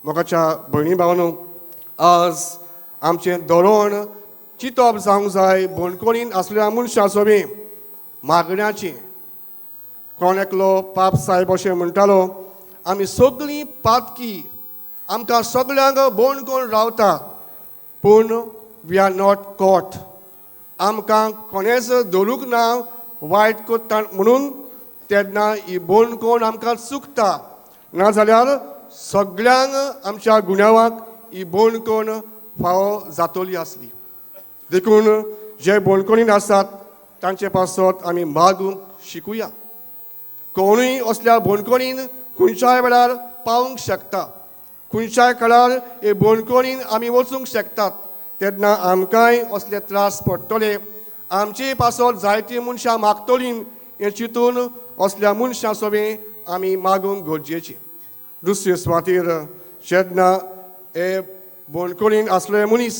मोगाच्या भयणी भावांनो, आज आमचें धोरण चिंतप जावंक जाय बोणकोणीन आसलेल्या मनशाचो बी मागण्याचें. कोण एकलो पाप साहेब अशें म्हणटालो, आमी सगळीं पातकी, आमकां सगळ्यांक बोणकोण रावता, पूण वी आर नॉट कॉट. आमकां कोणेच धरूंक ना वायट कोत्ता म्हणून तेन्ना ही बोणकोण आमकां चुकता. नाजाल्यार सगळ्यांक आमच्या गुन्यांवाक ही बोणकोण फावो जातली आसली. देखून जे बोणकोणीन आसात तांचे पासत आमी मागूंक शिकुया. कोणूय असल्या बोणकोणीन खंयच्याय वेळार पावूंक शकता. खंयच्याय काळार हे बोणकोणीन आमी वचूंक शकतात. तेन्ना आमकांय असले त्रास पडटले. आमचे पासत जायतीं मनशां मागतलीं हें चिंतून असल्या मनशांचो बी आमी मागूंक गरजेचें. दुसरे सुवातेर जेन्ना हे बोणकोणीन आसले मनीस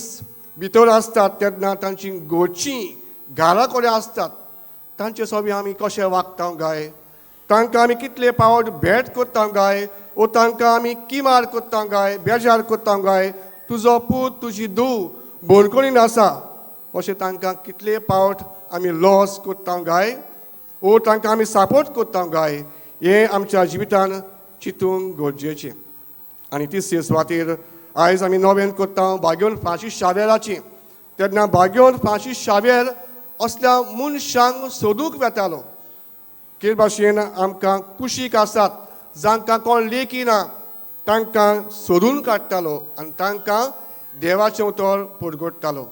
भितर आसतात तेन्ना तांची घरचीं घरा कडेन आसतात, तांचे सोबी आमी कशें वागता गाय, तांकां आमी कितले फावट भेट करता गाय, वो तांकां आमी किमार करता गाय, बेजार करता गाय, तुजो पूत तुजी धूव बोणकोणीन आसा अशें तांकां कितले फावट आमी लॉस करता गाय, वो तांकां आमी सपोर्ट करता गाय, हें आमच्या जिवितान चिंतूंक गरजेचें. आनी तिसरे सुवातेर आयज आमी नवें करता भाग्योन फ्रांसीस शावेराची. तेन्ना भाग्योन फ्रांसीस शावेर असल्या मनशांक सोदूंक वेतालो. के भाशेन आमकां कुशीक आसात जांकां कोण लेखी ना तांकां सोदून काडटालो आनी तांकां देवाचें उतर परगडटालो.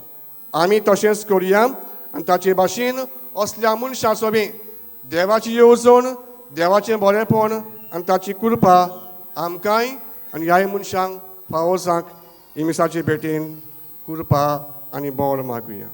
आमी तशेंच करुया आनी ताचे भाशेन असल्या मनशाचो बी देवाची येवजण, देवाचें बरेंपण आनी ताची कृपा आमकांय आनी ह्याय मनशांक फावो जावंक ही मिसाचे भेटेन कृपा आनी बोर मागुया.